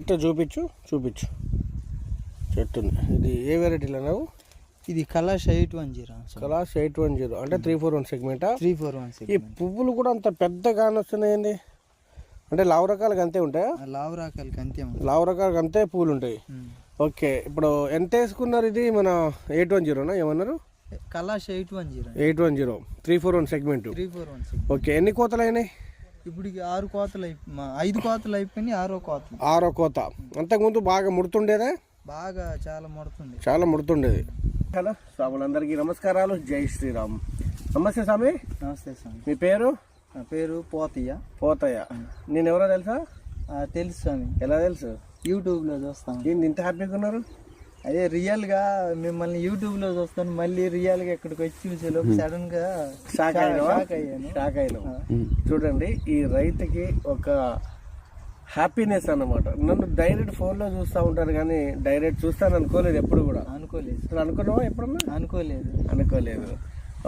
ఇట్లా చూపించు చెట్టుంది. ఇది ఏ వెరైటీలో నువ్వు? ఇది కలాష్ 810. కలాష్ 810 అంటే 341 సెగ్మెంటా? 341 ఈ సెగ్మెంట్. పువ్వులు కూడా అంత పెద్దగా వస్తున్నాయండి. అంటే లావు రకాలకి అంతే ఉంటాయా? లావు రకాలకి అంతే ఉంటాయి. లావు రకాలకి అంతే పూలు ఉంటాయి. ఓకే, ఇప్పుడు ఎంత వేసుకున్నారు? ఇది మన 810నా ఏమన్నారు? కలాష్ 810. 810 341 సెగ్మెంట్. 341 సెగ్మెంట్. ఓకే, ఎన్ని కోతలు అయినాయి? ఇప్పుడు 6 కోతలు 5 కోతలు అయిపోయినాయి. 6వ కోత. 6వ కోత. అంతకుముందు బాగా ముడుతుండేదా? బాగా చాలా ముడుతుంది. చాలా ముడుతుండేది. హలో స్వాములందరికీ నమస్కారాలు, జై శ్రీరామ్. నమస్తే స్వామి. నమస్తే స్వామి. మీ పేరు? నా పేరు పోతయ్య. నేను ఎవరో తెలుసా? తెలుసు స్వామి. ఎలా తెలుసు? యూట్యూబ్లో చూస్తాను. ఏంటి ఇంత హ్యాపీగా ఉన్నారు? అదే రియల్గా మిమ్మల్ని యూట్యూబ్లో చూస్తాను, మళ్ళీ రియల్గా ఇక్కడికి వచ్చి చూసేలోపు సడన్ గా షాక్ అయ్యాను. చూడండి, ఈ రైతుకి ఒక హ్యాపీనెస్ అన్నమాట. నన్ను డైరెక్ట్ ఫోన్లో చూస్తూ ఉంటాను కానీ డైరెక్ట్ చూస్తాను అనుకోలేదు, ఎప్పుడు కూడా అనుకోలేదు. అనుకున్నావా ఎప్పుడన్నా? అనుకోలేదు.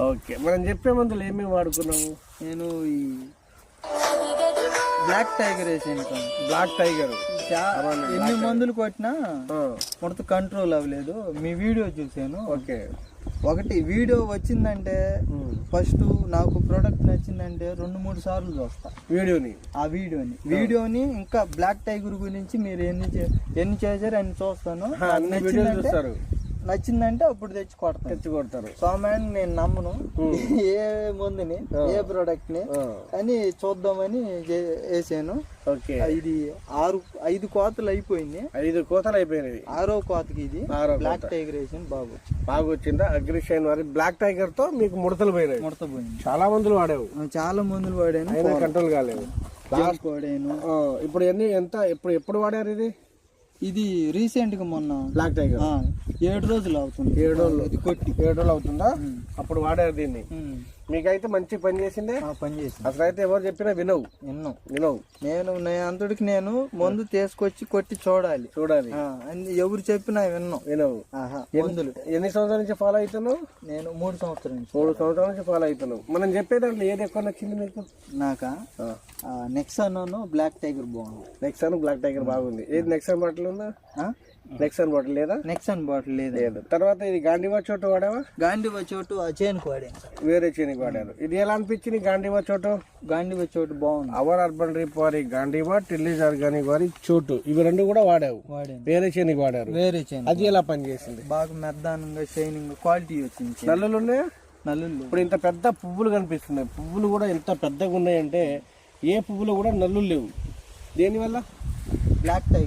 ఓకే, మనం చెప్పే మందులు ఏమేమి వాడుకున్నాము? నేను ఈ బ్లాక్ టైగర్ వేసాను. బ్లాక్ టైగర్ ఎన్ని మందులు కొట్టినా మొత్తం కంట్రోల్ అవ్వలేదు. మీ వీడియో చూసాను. ఓకే, ఒకటి వీడియో వచ్చిందంటే ఫస్ట్ నాకు ప్రోడక్ట్ నచ్చిందంటే 2-3 సార్లు చూస్తా ఆ వీడియోని. ఇంకా బ్లాక్ టైగర్ గురించి మీరు ఎన్ని చేశారు అని చూస్తాను. నచ్చిందంటే అప్పుడు తెచ్చి కొడతారు. సోమాన్ నేను నమ్మను ఏ మందుని, ఏ ప్రోడక్ట్ ని అని చూద్దామని వేసాను. ఇది 5 కోతలు అయిపోయింది. 5 కోతలు అయిపోయినాయి. 6వ కోతకి ఇది బ్లాక్ టైగర్ వేసాను. బాగా వచ్చిందా? అగ్రిషైన్ వారి బ్లాక్ టైగర్ తో మీకు ముడతలు పోయినాయి. చాలా మందులు వాడాను, కంట్రోల్ కాలేదు. వాడాను. ఇప్పుడు ఎప్పుడు వాడారు ఇది? ఇది రీసెంట్ గా మొన్న బ్లాక్ టైగర్ 7 రోజులు అవుతుంది. 7 రోజులు ఇది కొట్టి 7 రోజులు అవుతుందా? అప్పుడు వాడారు దీన్ని. మీకైతే మంచి పని చేసిందే. అసలు అయితే ఎవరు చెప్పినా వినవు. నేను అంతటికి నేను మందు తీసుకొచ్చి కొట్టి చూడాలి. ఎవరు చెప్పినా వినవు. మందులు ఎన్ని సంవత్సరాల నుంచి ఫాలో అవుతున్నావు? నేను 3 సంవత్సరాల నుంచి ఫాలో అవుతున్నావు. మనం చెప్పే దాంట్లో ఏది ఎక్కువ నచ్చింది మీకు? నాకా నెక్సాన్ బ్లాక్ టైగర్ బాగుంది. నెక్సాన్ బ్లాక్ టైగర్ బాగుంది. ఏది నెక్సాన్ బాటిల్ ఉందా? నెక్సాన్ బాటిల్ లేదా? నెక్సాన్ బాటిల్ లేదు. తర్వాత ఇది గాంధీవా చోటు వాడావా? గాంధీవా చోటు ఆ చేనుకు వాడాను. వేరే చేనికి వాడారు. ఇది ఎలా అనిపించింది? గాంధీవా చోటు బాగుంది. అవర్ అర్బన్ డ్రిప్ వారి గాంధీవా, టిల్లీస్ ఆర్గానిక్ వారి చోటు, ఇవి 2 కూడా వాడావు. వేరే చేనికి వాడారు. అది ఎలా పనిచేసింది? బాగా మెద్దానంగా షైనింగ్ క్వాలిటీ వచ్చింది. నల్లులు ఉన్నాయా? ఇప్పుడు ఇంత పెద్ద పువ్వులు కనిపిస్తున్నాయి. పువ్వులు కూడా ఎంత పెద్దగా ఉన్నాయంటే ఏ పువ్వులు కూడా నల్లులు లేవు. దేనివల్ల? Black tiger